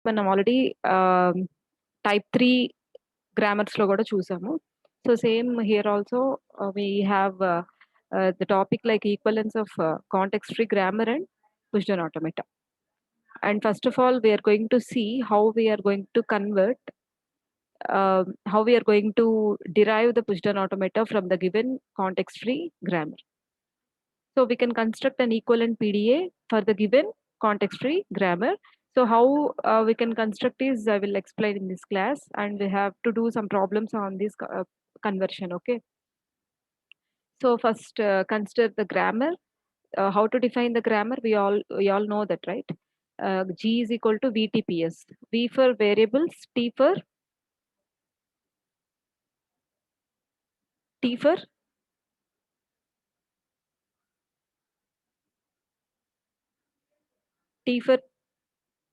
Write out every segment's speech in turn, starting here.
మనం already type 3 గ్రామర్స్‌లో గూడా చూసాము. So, same here also we have the topic like equivalence of context free grammar and push down automata. And first of all, we are going to see how we are going to convert, how we are going to derive the push down automata from the given context free grammar. So we can construct an equivalent PDA for the given context free grammar. So how we can construct is I will explain in this class, and we have to do some problems on this conversion. Okay. So first consider the grammar. How to define the grammar? We all know that, right? G is equal to VTPS. V for variables, T for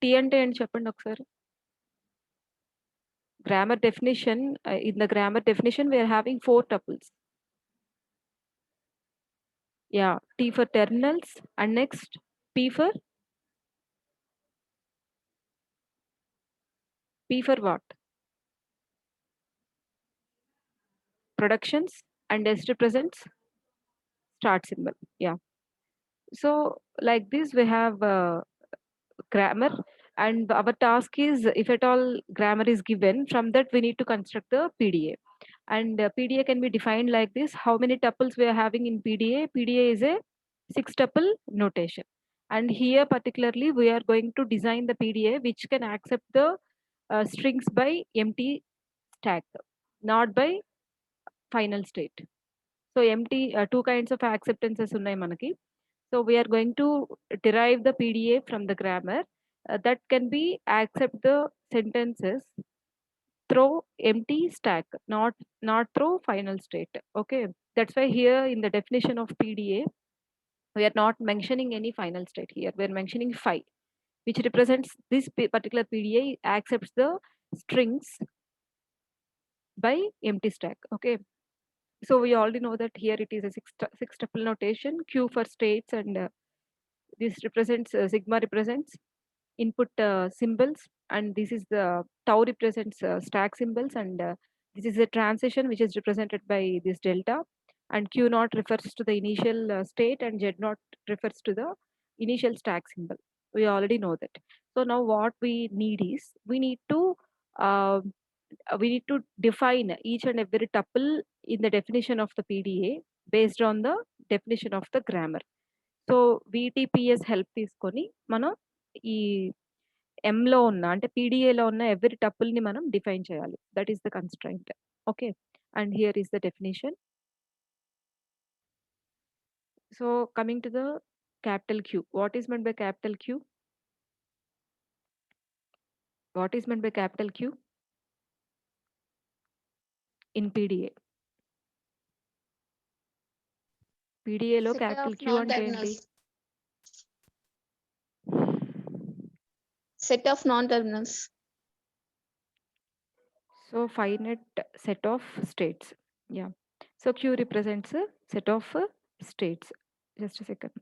T అంటే ఏంటి చెప్పండి ఒకసారి. Grammar definition, in the grammar definition we are having 4 tuples. Yeah, T for terminals, and next P for what? Productions, and S represents start symbol. Yeah. So like this we have grammar, and our task is, if at all grammar is given, from that we need to construct the PDA. And PDA can be defined like this. How many tuples we are having in PDA? PDA is a 6 tuple notation. And here particularly we are going to design the PDA which can accept the strings by empty stack, not by final state. So empty, two kinds of acceptances unnai manaki. So we are going to derive the PDA from the grammar that can be accept the sentences through empty stack, not through final state. Okay, that's why here in the definition of PDA we are not mentioning any final state. Here we are mentioning phi, which represents this particular PDA accepts the strings by empty stack. Okay, so we already know that here it is a six tuple notation. Q for states, and this represents sigma represents input symbols, and this is the tau represents stack symbols, and this is a transition which is represented by this delta, and Q naught refers to the initial state, and Z naught refers to the initial stack symbol. We already know that. So now what we need is uh, we need to define each and every tuple in the definition of the PDA based on the definition of the grammar. So VTPS help తీసుకొని మనం ఈ ఎంలో ఉన్న, అంటే పీడిఏలో ఉన్న every టపుల్ని మనం define చేయాలి. That is the constraint. Okay, and here is the definition. So coming to the capital Q. What is meant by capital Q? What is meant by capital Q in PDA? PDAలో Set capital of Q అంటే ఏంటి? non-terminals. Set of non-terminals. So finite set of states. Yeah. So Q represents a set of states. Just a second.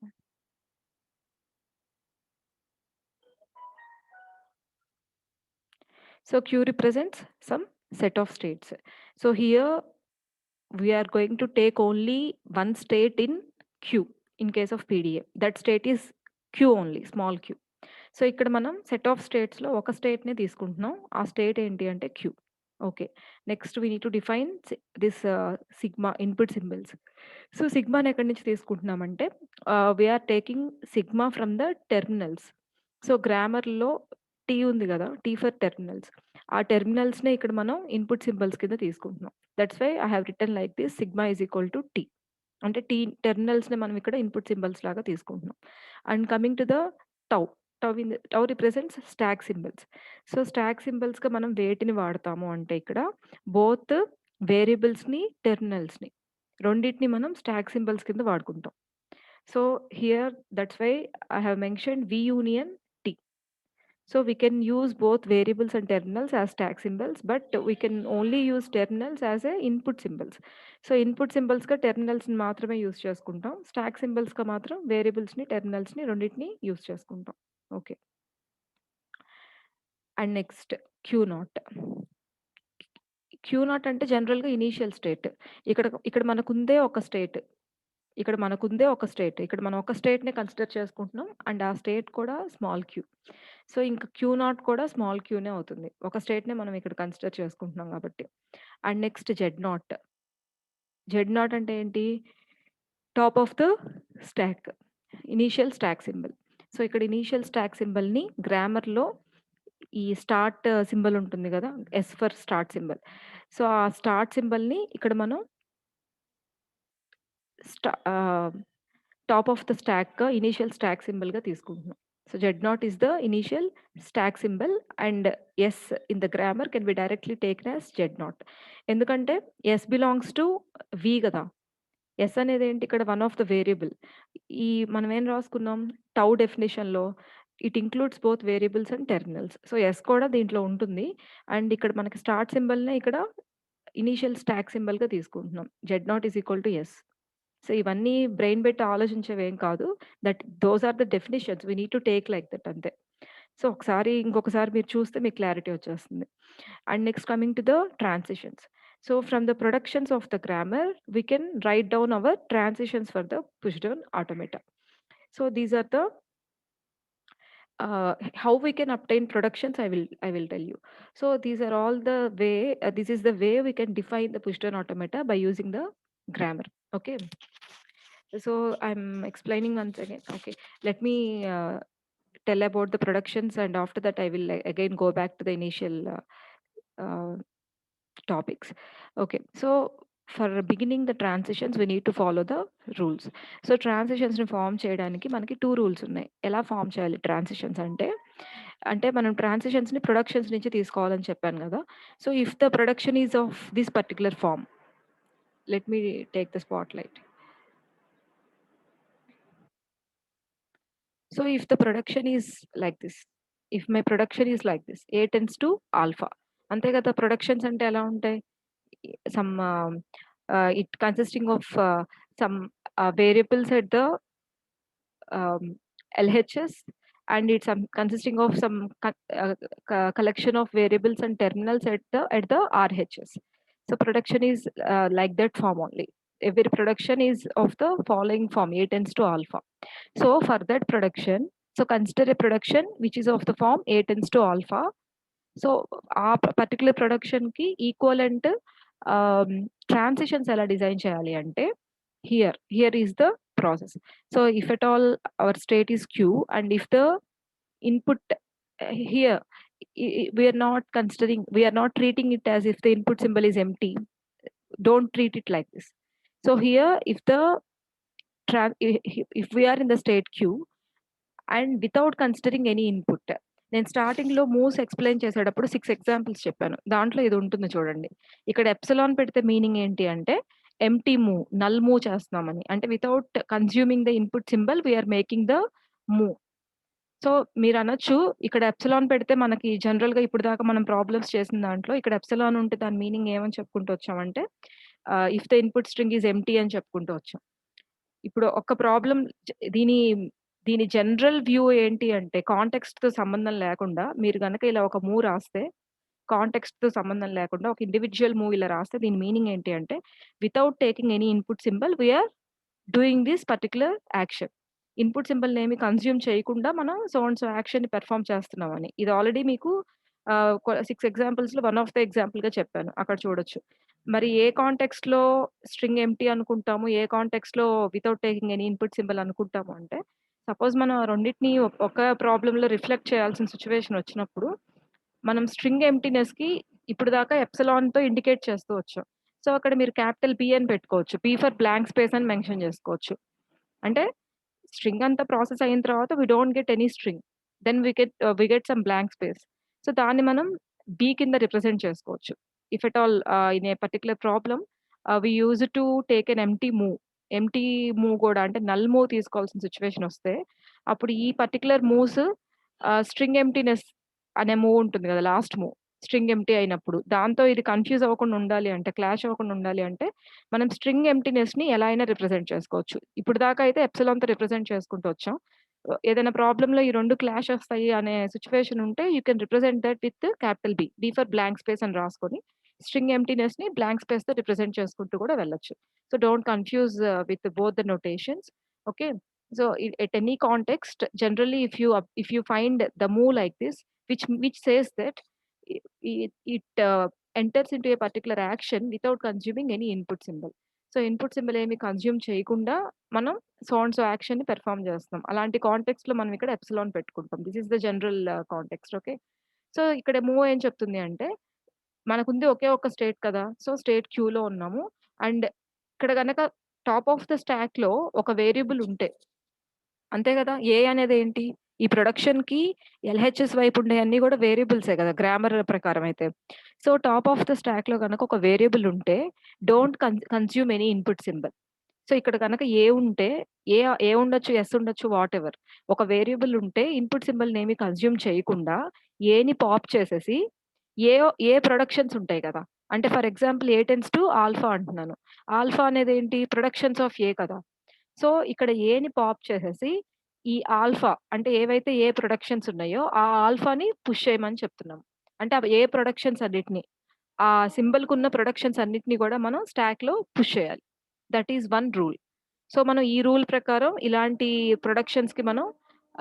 So Q represents some set of states. So here we are going to take only one state in Q in case of PDA. That state is Q only, small q. So ఇక్కడ మనం set of స్టేట్స్లో ఒక స్టేట్ని తీసుకుంటున్నాం. ఆ state ఏంటి అంటే Q. Okay, next we need to define this sigma input symbols. So సిగ్మాని ఎక్కడి నుంచి తీసుకుంటున్నామంటే we are taking sigma from the terminals. So గ్రామర్లో టీ ఉంది కదా, టీ ఫర్ టెర్మినల్స్. ఆ టెర్మినల్స్నే ఇక్కడ మనం ఇన్పుట్ సింబల్స్ కింద తీసుకుంటున్నాం. That's why I have written like this sigma is equal to T. అంటే టీ టెర్మినల్స్ని మనం ఇక్కడ ఇన్పుట్ సింబల్స్ లాగా తీసుకుంటున్నాం. And coming to the tau. Tau represents stack symbols. So stack సింబల్స్గా మనం వేటిని వాడతాము అంటే ఇక్కడ బోత్ వేరియబుల్స్ని టెర్మినల్స్ని రెండింటిని మనం స్టాక్ సింబల్స్ కింద వాడుకుంటాం. So here that's why I have mention V union T. So we can use both variables and terminals as stack symbols, but we can only use terminals as a input symbols. So input symbols ka terminals ni maatrame use cheskuntam, stack symbols ka matram variables ni terminals ni రెండిటిని use cheskuntam. Okay. And next q naught. Q naught అంటే జనరల్‌గా initial state. ఇక్కడ ఇక్కడ మనకుందే ఒక state. ఇక్కడ మనం ఒక స్టేట్‌నే కన్సిడర్ చేసుకుంటున్నాం. అండ్ ఆ స్టేట్ కూడా స్మాల్ క్యూ. సో, ఇంక క్యూ నాట్ కూడా స్మాల్ క్యూనే అవుతుంది. ఒక స్టేట్‌నే మనం ఇక్కడ కన్సిడర్ చేసుకుంటున్నాం కాబట్టి. And next Z naught. Z naught అంటే ఏంటి? Top of the stack. Initial stack symbol. So, ఇక్కడ ఇనీషియల్ స్టాక్ సింబల్‌ని గ్రామర్‌లో ఈ స్టార్ట్ సింబల్ ఉంటుంది గదా! S for start symbol. So, ఆ స్టార్ట్ సింబల్‌ని ఇక్కడ మనం స్టా ఆహ్, టాప్ ఆఫ్ ద స్టాక్‌గా ఇనీషియల్ స్టాక్ సింబల్‌గా తీసుకుంటున్నాం. So, Z naught is the initial stack symbol and S in the grammar can be directly taken as Z naught. ఎందుకంటే S belongs to V గదా! S అనేదేంటి ఇక్కడ one of the variable. ఈ మనం ఏం రాసుకున్నాం tau డెఫినిషన్‌లో it includes both variables and terminals. So, S కూడా దీంట్లో ఉంటుంది. అండ్ ఇక్కడ మనకి స్టార్ట్ సింబల్‌నే ఇక్కడ ఇనీషియల్ స్టాక్ సింబల్‌గా తీసుకుంటున్నాం. Z naught is equal to S. So, ఇవన్నీ బ్రెయిన్ పెట్టి ఆలోచించేవేం కాదు. Those are the definitions. We need to take like that అంతే. సో, ఇంకొకసారి మీరు చూస్తే మీకు క్లారిటీ వచ్చేస్తుంది. And next coming to the transitions. So, from the productions of the grammar, we can write down our transitions for the pushdown automata. So, these are the how we can obtain productions. I will tell you. So, these are all the way. This is the way we can define the pushdown automata by using the grammar. Okay. So, I'm explaining once again. Okay. Let me tell about the productions, and after that, I will again go back to the initial topics. Okay. So, for beginning the transitions, we need to follow the rules. So, ట్రాన్సిషన్స్‌ని form చేయడానికి మనకి 2 rules ఉన్నాయి. ఎలా form చేయాలి transitions అంటే, మనం ట్రాన్సిషన్స్‌ని productions నుంచి తీసుకోవాలని చెప్పాను గదా! So, if the production is of this particular form, let me take the spotlight. So, if the production is like this, if my production is like this, A tends to alpha. అంతే కదా! Productions అంటే ఎలా ఉంటాయి? Some it consisting of some variables at the LHS, and it's consisting of some collection of variables and terminals at the RHS. So production is like that form only. Every production is of the following form: A tends to alpha. So for that production, so consider a production which is of the form A tends to alpha. So, ఆ particular ప్రొడక్షన్‌కి equivalent transitions ఎలా design చేయాలి అంటే, here is the process. So, if at all our state is Q and if the input here we are not treating it as if the input symbol is empty. Don't treat it like this. So, here if the if we are in the state queue and without considering any input. నేను స్టార్టింగ్‌లో moves explain చేసేటప్పుడు 6 examples చెప్పాను. దాంట్లో ఇది ఉంటుంది చూడండి. ఇక్కడ epsilon పెడితే మీనింగ్ ఏంటి అంటే ఎంప్టీ మూవ్, నల్ మూవ్ చేస్తున్నామని. అంటే without consuming the input symbol we are making the move. So, మీరనొచ్చు ఇక్కడ ఎప్సిలాన్ పెడితే మనకి జనరల్‌గా ఇప్పటిదాకా మనం ప్రాబ్లమ్స్ చేసిన దాంట్లో ఇక్కడ ఎప్సిలాన్ ఉంటే దాని మీనింగ్ ఏమని చెప్పుకుంటూ వచ్చామంటే if the input string is empty అని చెప్పుకుంటూ వచ్చాం. ఇప్పుడు ఒక ప్రాబ్లమ్ దీని దీని జనరల్ వ్యూ ఏంటి అంటే కాంటెక్స్ట్‌తో సంబంధం లేకుండా మీరు గనక ఇలా ఒక మూవ్ రాస్తే, కాంటెక్స్ట్‌తో సంబంధం లేకుండా ఒక ఇండివిడ్యువల్ మూవ్ ఇలా రాస్తే దీని మీనింగ్ ఏంటి అంటే without taking any input symbol we are doing this particular action. Input సింబల్‌ని ఏమి కన్జ్యూమ్ చేయకుండా మనం సో అండ్ సో యాక్షన్‌ని పెర్ఫార్మ్ చేస్తున్నామని. ఇది ఆల్రెడీ మీకు 6 ఎగ్జాంపుల్స్‌లో వన్ ఆఫ్ ద ఎగ్జాంపుల్‌గా చెప్పాను. అక్కడ చూడొచ్చు. మరి ఏ కాంటెక్స్ట్‌లో స్ట్రింగ్ ఎంప్టీ అనుకుంటాము, ఏ కాంటెక్స్ట్‌లో without taking any input symbol అనుకుంటాము అంటే, సపోజ్ మనం రెండిటిని ఒక ప్రాబ్లమ్‌లో రిఫ్లెక్ట్ చేయాల్సిన సిట్యుయేషన్ వచ్చినప్పుడు, మనం స్ట్రింగ్ ఎంప్టీనెస్‌కి ఇప్పటిదాకా ఎప్సిలాన్‌తో ఇండికేట్ చేస్తూ వచ్చాం. సో, అక్కడ మీరు క్యాపిటల్ బి అని పెట్టుకోవచ్చు. బి ఫర్ బ్లాంక్ స్పేస్ అని మెన్షన్ చేసుకోవచ్చు. అంటే స్ట్రింగ్ అంతా ప్రాసెస్ అయిన తర్వాత we don't get any string. Then we get some blank space. So, దాన్ని మనం బి కింద రిప్రజెంట్ చేసుకోవచ్చు. If at all in a particular problem we use to take an empty move. Empty move కూడా అంటే null move తీసుకోవాల్సిన situation వస్తే, అప్పుడు ఈ పర్టిక్యులర్ మూవ్స్ స్ట్రింగ్ ఎంప్టీనెస్ అనే మూవ్ ఉంటుంది కదా! Last move. స్ట్రింగ్ ఎంప్టీ అయినప్పుడు. దాంతో ఇది కన్‌ఫ్యూజ్ అవ్వకుండా ఉండాలి అంటే, క్లాష్ అవ్వకుండా ఉండాలి అంటే, మనం స్ట్రింగ్ ఎంప్టీనెస్‌ని ఎలా అయినా రిప్రజెంట్ చేసుకోవచ్చు. ఇప్పుడు దాకా అయితే ఎప్సిలాన్‌తో రిప్రజెంట్ చేసుకుంటూ వచ్చాం. ఏదైనా ప్రాబ్లమ్‌లో ఈ 2 క్లాష్ ఒస్తాయి అనే సిట్యుయేషన్ ఉంటే you can represent that with capital B. B for blank space అని రాసుకొని స్ట్రింగ్ ఎంప్టీనెస్‌ని బ్లాంక్ స్పేస్‌తో రిప్రజెంట్ చేసుకుంటూ కూడా వెళ్ళొచ్చు. So, don't confuse with both the notations. Okay. So, at any context, generally if you find the move like this, which says that it enters into a particular action without consuming any input symbol. So, input symbol ఏమి consume చేయకుండా మనం so and so యాక్షన్‌ని perform చేస్తాం. అలాంటి కాంటెక్స్ట్‌లో మనం ఇక్కడ epsilon పెట్టుకుంటాం. This is the general context. Okay. So, ఇక్కడ మూవ్ ఏం చెప్తుంది అంటే మనకుంది ఒకే ఒక్క స్టేట్ కదా! సో, స్టేట్ క్యూలో ఉన్నాము. అండ్ ఇక్కడ గనక టాప్ ఆఫ్ ద స్టాక్‌లో ఒక వేరియబుల్ ఉంటే అంతే గదా! ఏ అనేదేంటి? ఈ ప్రొడక్షన్‌కి ఎల్‌హెచ్‌ఎస్ వైపు ఉండేయన్నీ గూడా వేరియబుల్సే గదా! గ్రామర్ ప్రకారం అయితే. సో, టాప్ ఆఫ్ ద స్టాక్‌లో గనక ఒక వేరియబుల్ ఉంటే don't consume any input symbol. So, ఇక్కడ గనక ఏ ఉంటే ఏ ఏ ఉండొచ్చు, ఎస్ ఉండొచ్చు వాటెవర్. ఒక వేరియబుల్ ఉంటే ఇన్పుట్ సింబల్‌నేమి కన్జ్యూమ్ చేయకుండా ఏని పాప్ చేసేసి ఏ ఏ ప్రొడక్షన్స్ ఉంటాయి గదా! అంటే for example A tends to alpha అంటున్నాను. ఆల్ఫా అనేదేంటి? ప్రొడక్షన్స్ ఆఫ్ ఏ కదా! సో, ఇక్కడ ఏని పాప్ చేసేసి, ఈ ఆల్ఫా అంటే ఏవైతే ఏ ప్రొడక్షన్స్ ఉన్నాయో, ఆ ఆల్ఫాని పుష్ చేయమని చెప్తున్నాం. అంటే అవి ఏ ప్రొడక్షన్స్ అన్నిటిని, ఆ సింబల్‌కున్న ప్రొడక్షన్స్ అన్నిటిని గూడా మనం స్టాక్‌లో పుష్ చేయాలి. That is one rule. So, మనం ఈ రూల్ ప్రకారం ఇలాంటి ప్రొడక్షన్స్‌కి మనం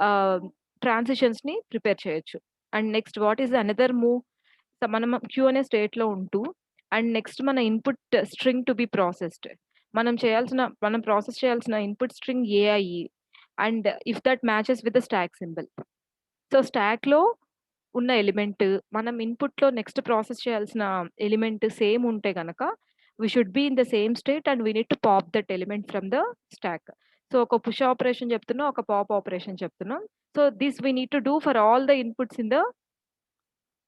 ఆహ్, ట్రాన్సిషన్స్‌ని ప్రిపేర్ చేయొచ్చు. And next what is another move? మనం క్యూ అనే స్టేట్‌లో ఉంటూ అండ్ నెక్స్ట్ మన input string to be processed. మనం ప్రాసెస్ చేయాల్సిన ఇన్‌పుట్ స్ట్రింగ్ ఏఐఈ and if that matches with the stack symbol. So, స్టాక్‌లో ఉన్న ఎలిమెంట్ మనం ఇన్‌పుట్‌లో నెక్స్ట్ ప్రాసెస్ చేయాల్సిన ఎలిమెంట్ సేమ్ ఉంటే గనక we should be in the same state and we need to pop that element from the stack. So, ఒక push operation చెప్తున్నాం. ఒక పాప్ ఆపరేషన్ చెప్తున్నాం. So, this we need to do for all the inputs in the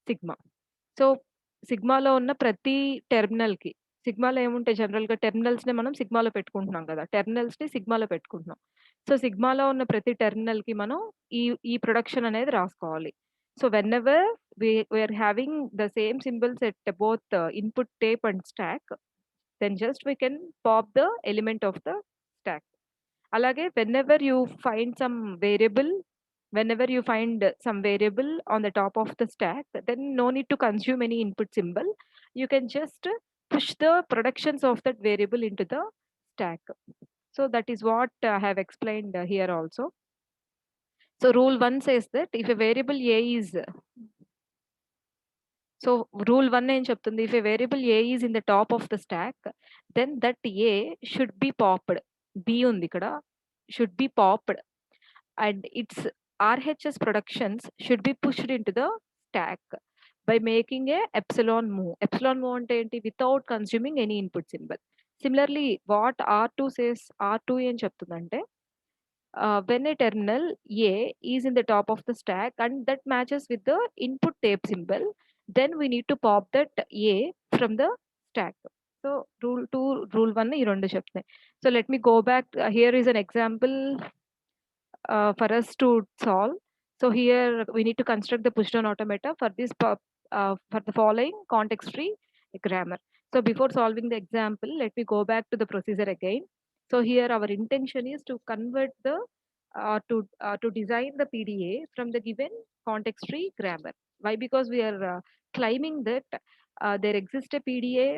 sigma. So, సిగ్మాలో ఉన్న ప్రతి టెర్మినల్‌కి సిగ్మాలో ఏముంటాయి జనరల్‌గా టెర్మినల్స్‌నే మనం సిగ్మాలో పెట్టుకుంటున్నాం గదా! టెర్మినల్స్‌ని సిగ్మాలో పెట్టుకుంటున్నాం. సో, సిగ్మాలో ఉన్న ప్రతి టెర్మినల్‌కి మనం ఈ ఈ ప్రొడక్షన్ అనేది రాసుకోవాలి. So, whenever we are having the same symbols at both input tape and stack, then just we can pop the element of the stack. అలాగే whenever you find some variable on the top of the stack, then no need to consume any input symbol. You can just push the productions of that variable into the stack. So that is what I have explained here also. So rule 1 says that if a variable a is so rule 1 ఏం చెప్తుంది? If a variable a is in the top of the stack, then that a should be popped. B ఉంది ఇక్కడ. Should be popped and its RHS productions should be pushed into the stack by making a epsilon move. Epsilon move అంటే ఏంటి? Without consuming any input symbol. Similarly, what R2 says, R2 ఏం చెప్తుందంటే when a terminal A is in the top of the stack and that matches with the input tape symbol, then we need to pop that A from the stack. So rule 2, rule 1 ఈ రెండు చెప్తున్నాయి. So let me go back. Here is an example for us to solve. So here we need to construct the pushdown automata for for the following context-free grammar. So before solving the example, let me go back to the procedure again. So here our intention is to convert the to design the PDA from the given context-free grammar. Why? Because we are claiming that there exists a PDA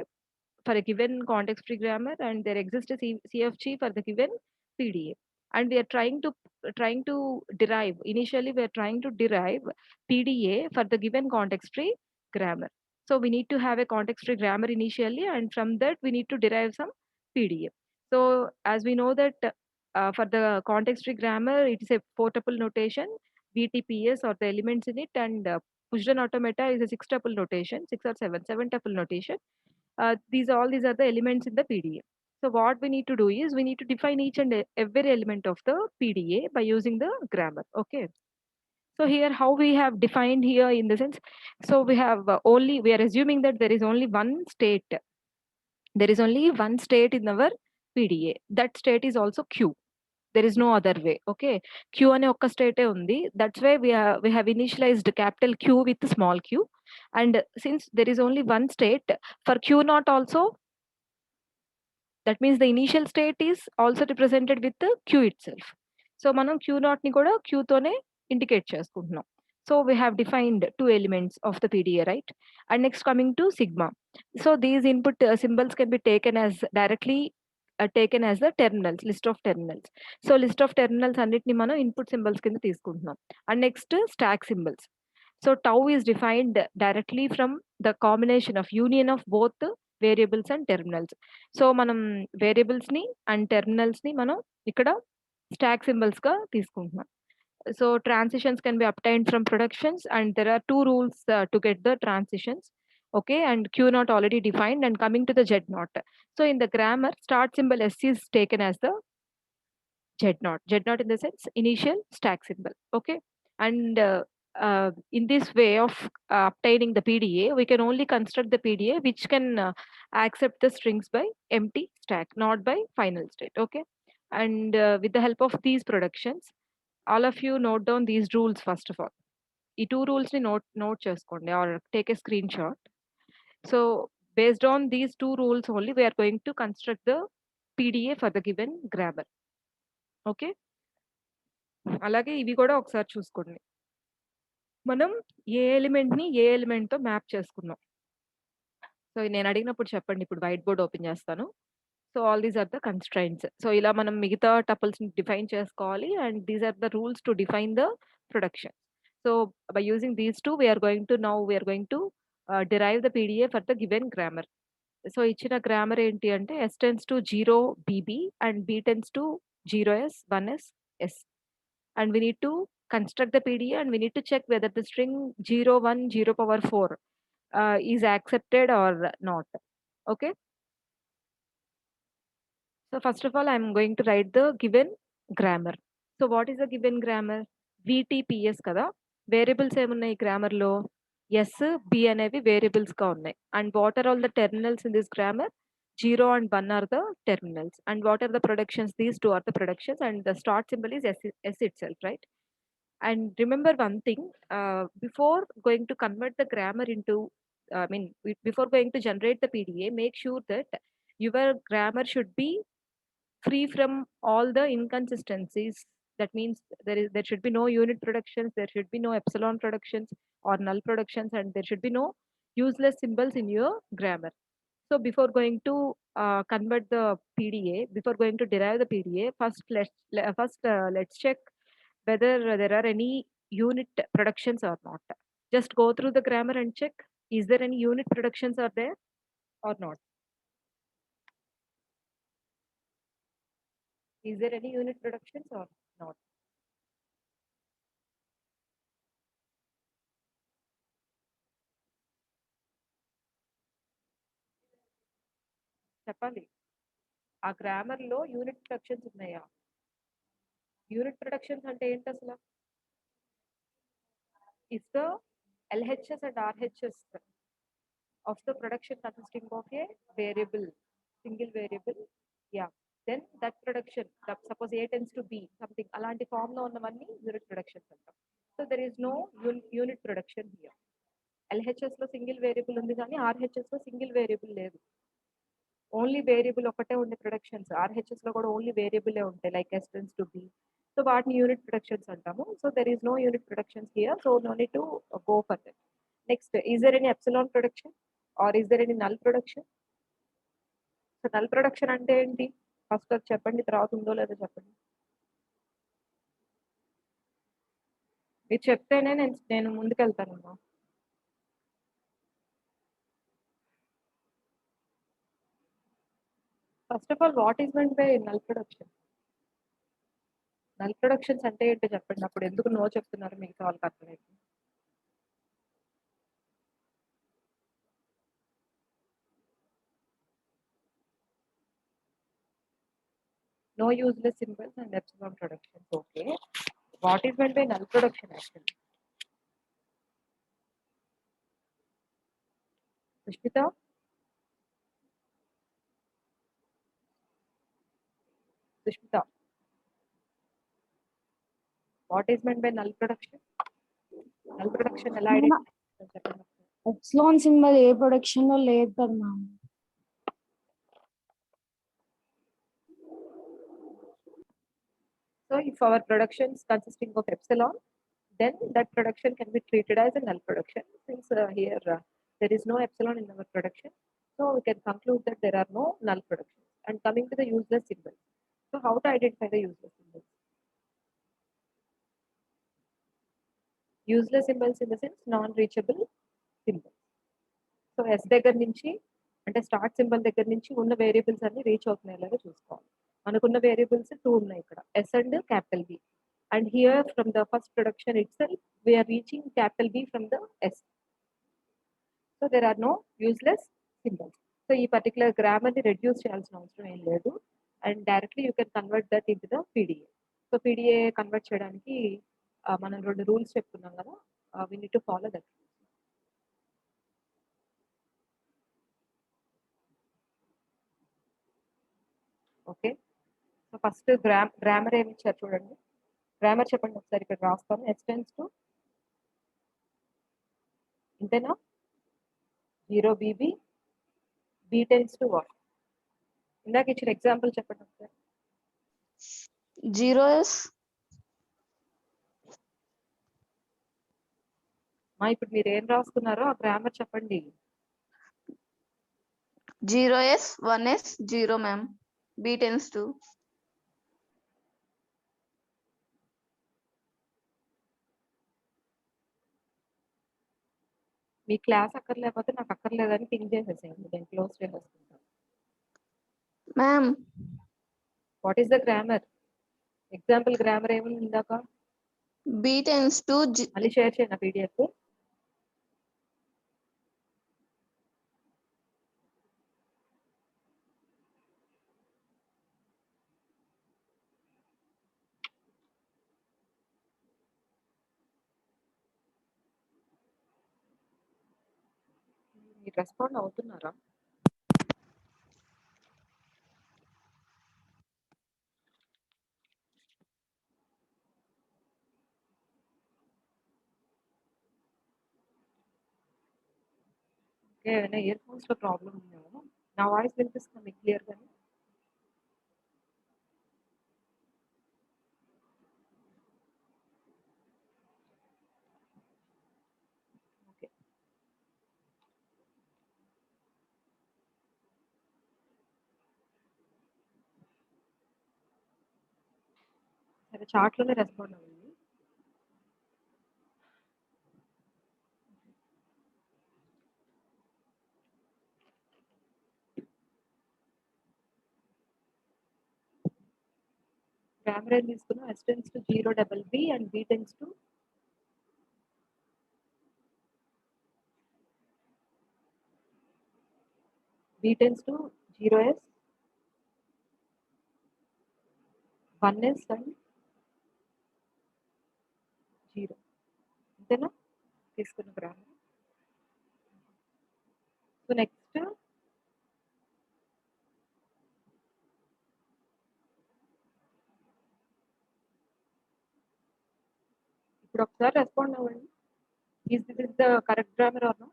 for a given context-free grammar and there exists a CFG for the given PDA. And we are trying to derive. Initially, we are trying to derive PDA for the given context-free grammar. So we need to have a context-free grammar initially, and from that we need to derive some PDA. So as we know that for the context-free grammar, it is a four-tuple notation, VTPS or the elements in it, and pushdown automata is a six-tuple notation, seven-tuple notation. These are the elements in the PDA. So what we need to do is we need to define each and every element of the PDA by using the grammar. Okay. So here how we have defined here in the sense, so we have we are assuming that there is only one state. There is only one state in our PDA. That state is also Q. There is no other way. Okay. Q అనే ఒక్క స్టేటే ఉంది. That's why we have initialized capital Q with small q. And since there is only one state, for Q naught also, that means the initial state is also represented with the Q itself. So మనం Q0 ని కూడా Q తోనే indicate చేసుకుంటున్నాం. So we have defined two elements of the PDA, right? And next coming to sigma. So these input symbols can be taken as directly taken as the terminals, list of terminals. So list of terminals అన్నిటిని మనం input symbols కింద తీసుకుంటున్నాం. And next stock symbols. So tau is defined directly from the combination of union of both variables and terminals. So మనం variables ని and terminals ని మనం ఇక్కడ stock symbols గా తీసుకుంటున్నాం. So transitions can be obtained from productions, and there are two rules to get the transitions. Okay, and Q0 already defined, and coming to the Z0. So in the grammar, start symbol S is taken as the Z0. Z0 in the sense initial stack symbol. Okay, and in this way of obtaining the PDA, we can only construct the PDA which can accept the strings by empty stack, not by final state. Okay, and with the help of these productions, all of you note down these rules first of all. ఈ two rules ని note చేసుకోండి or take a screenshot. So based on these two rules only we are going to construct the PDA for the given grammar. Okay, అలాగే ఇవి కూడా ఒకసారి చూసుకోండి. మనం ఏ ఎలిమెంట్ ని ఏ ఎలిమెంట్ తో మ్యాప్ చేసుకున్నాం. సో నేను అడిగినప్పుడు చెప్పండి. ఇప్పుడు వైట్ బోర్డ్ ఓపెన్ చేస్తాను. So all these are the constraints. So ఇలా మనం మిగతా టపుల్స్‌ని డిఫైన్ చేసుకోవాలి. And these are the rules to define the production. So by using these two we are going to derive the PDA for the given grammar. So ఇచ్చిన grammar ఏంటి అంటే S tense to 0 BB and B tends to 0S 1S S. And we need to construct the PDA, and we need to check whether the string 0 1 0 power 4 is accepted or not. Okay. So first of all, I'm going to write the given grammar. So what is the given grammar? VTPS kada. Variables ఏమున్నాయి grammar లో? S, B అనేవి variables గా ఉన్నాయి. And what are all the terminals in this grammar? 0 and 1 are the terminals. And what are the productions? These two are the productions, and the start symbol is S itself, right? And remember one thing, before going to convert the grammar into, before going to generate the PDA, make sure that your grammar should be free from all the inconsistencies. That means there should be no unit productions, there should be no epsilon productions or null productions, and there should be no useless symbols in your grammar. So before going to convert the PDA, before going to derive the PDA, first let's check whether there are any unit productions or not. Just go through the grammar and check, is there any unit productions are there or not? Is there any unit productions or not? చెప్పాలి. ఆ grammar లో unit productions ఉన్నాయా? Unit productions అంటే ఏంటి అసలు? is the LHS and RHS of the production consisting of a variable, single variable. Yeah. Then that production, suppose A tends to B, something అలాంటి form లో ఉన్నవన్నీ యూనిట్ ప్రొడక్షన్స్ అంటాం. So there is no unit production here. LHS లో single variable ఉంది కానీ RHS లో single variable లేదు. Only variable ఒకటే ఉండే ప్రొడక్షన్స్. RHS లో కూడా ఓన్లీ వేరియబులే ఉంటాయి, like S tends to B. So వాటిని యూనిట్ ప్రొడక్షన్స్ అంటాము. So there is no unit productions here, so no need to go for that. Next, is there any epsilon production are is there any null production? So null production అంటే ఏంటి? First అది చెప్పండి, తర్వాత ఉందో లేదో చెప్పండి. మీరు చెప్తేనే నేను ముందుకెళ్తానమ్మా. First of all, what is meant by null production? Null productions అంటే ఏంటో చెప్పండి, అప్పుడు ఎందుకు నో చెప్తున్నారు మిగతా వాళ్ళకి అర్థమైంది. No useless symbols and epsilon productions. Okay. What is meant by null production actually? Sushmita? Sushmita. What is meant by null production? Null production ఎలా ఐడెంటిఫై? ఎప్సిలాన్ సింబల్ ఏ ప్రొడక్షన్ లో లేదు కదా ma'am. So if our production is consisting of epsilon, then that production can be treated as a null production. Since here there is no epsilon in our production, so we can conclude that there are no null productions. And coming to the useless symbols. So how to identify the useless symbols? Useless symbols in the sense non-reachable symbols. So S దగ్గర నుంచి అంటే start symbol దగ్గర నుంచి ఉన్న variables అన్ని reach అవుతున్నాయి చూసుకోవాలి. మనకున్న వేరియబుల్స్ 2 ఉన్నాయి ఇక్కడ, S and capital B. And here from the first production itself we're reaching capital B from the S. So there are no useless symbols. So ఈ పర్టికులర్ గ్రామర్ ని reduce చేయాల్సిన అవసరం ఏం లేదు. And directly you can convert that into the PDA. So PDA convert చేయడానికి మనం 2 rules చెప్పుకున్నాం కదా, we need to follow that. Okay, so first grammar ఏమి ఇచ్చారు చూడండి. గ్రామర్ చెప్పండి ఒకసారి, ఇక్కడ రాస్తాను. ఎస్ టెన్స్ టు ఇంతేనా, 0 B B, B tends to what? ఇందాక ఇచ్చిన ఎగ్జాంపుల్ చెప్పండి ఒకసారి. 0s ఇప్పుడు మీరు ఏం రాసుకున్నారో ఆ గ్రామర్ చెప్పండి. 0s 1s 0 ma'am, b tends to. మీ క్లాస్ అక్కర్లేకపోతే నాకు అక్కర్లేదని థింక్ చేసేసేయండి, నేను క్లోజ్ చేసేసుకుంటాను. Ma'am what is the grammar? Example grammar ఏముంది ఇందాక? b tends to మళ్ళీ షేర్ చేయనా పీడిఎఫ్? మీరు రెస్పాండ్ అవుతున్నారా? ఏమైనా ఇయర్ ఫోన్స్ లో ప్రాబ్లం ఉందేమో. నా వాయిస్ వినిపిస్తుంది మీకు క్లియర్ గానే? ఓకే, సరే చాట్ లోనే రెస్పాండ్ అవ్వండి. గ్రామర్ ఏం తీసుకున్నాం? S tends to 0 double B and B tends to b tends to 0s, 1s and 0. అంతేనా తీసుకున్న గ్రామర్? సో నెక్స్ట్ ఇప్పుడు ఒకసారి రెస్పాండ్ అవ్వండి. Is this the correct grammar or no?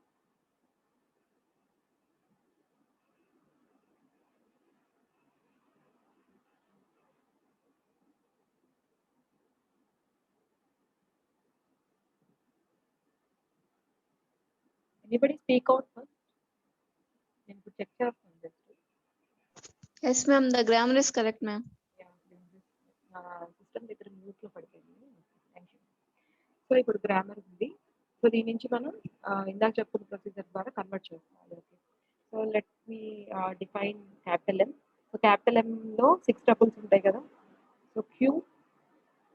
Anybody speak out first. నేను ఇప్పుడు check చేస్తాను just. yes ma'am, the grammar is correct ma'am. నా system దగ్గర మ్యూట్ లో పడిపోయింది. Thank you. సో ఇప్పుడు గ్రామర్ ఉంది. సో దీని నుంచి మనం ఇందాక చెప్పుకున్న ప్రొసీజర్ ద్వారా కన్వర్ట్ చేసుకోవాలి. Okay, so let me define capital M. So capital ఎంలో 6 టపుల్స్ ఉంటాయి కదా. సో క్యూ